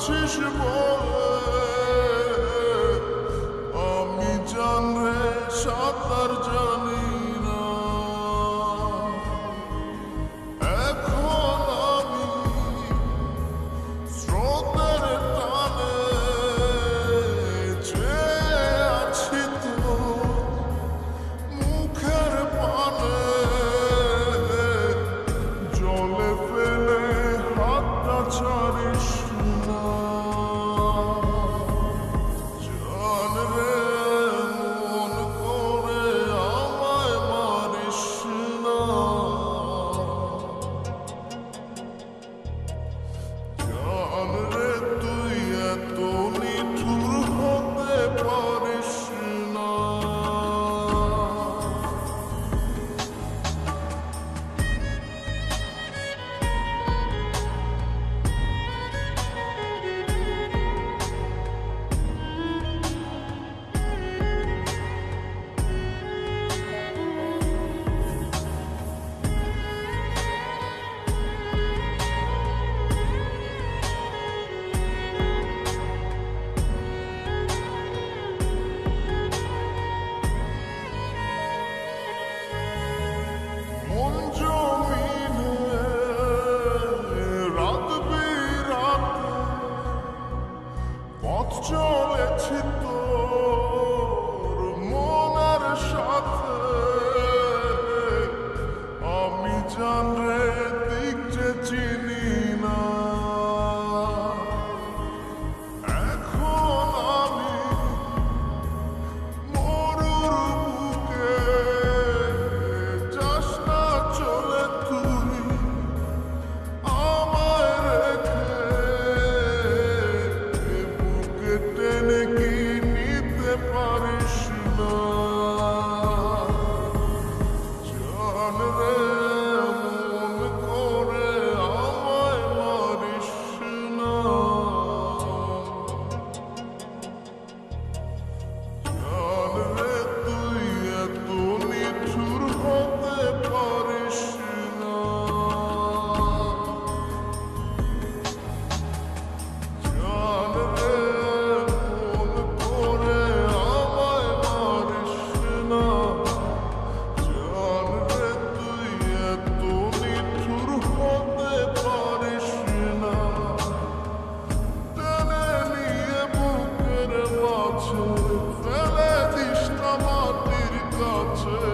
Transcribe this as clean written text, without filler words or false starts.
আছিস বলে আমি জানরে সাঁতার জানি না। এখন আমি স্রোতের টানে চেয়ে আছি তো মুখের পানে, জলে ফেলে হাতটা ছাড়িস না। জান রে মন করে আমায় মারিস না। জান রে তুই এত নিঠুর হতে পারিস না। মন জমিনে রাত বিরাতে পথ চলেছি তোর মনের সাথে। আমি জানরে দিক যে চিনি না। এখন আমি মরুর বুকে, যাস না চলে তুই আমায় রেখে। বুকে টেনে কি নিতে পারিস না। জান রে মন করে আমায় মারিস না। জান রে তুই এত নিঠুর হতে পারিস না। জান রে মন করে আমায় মারিস না। জান রে তুই এত নিঠুর হতে পারিস না। টেনে নিয়ে বুকের মাঝে ফেলে দিস না মাটির কাছে।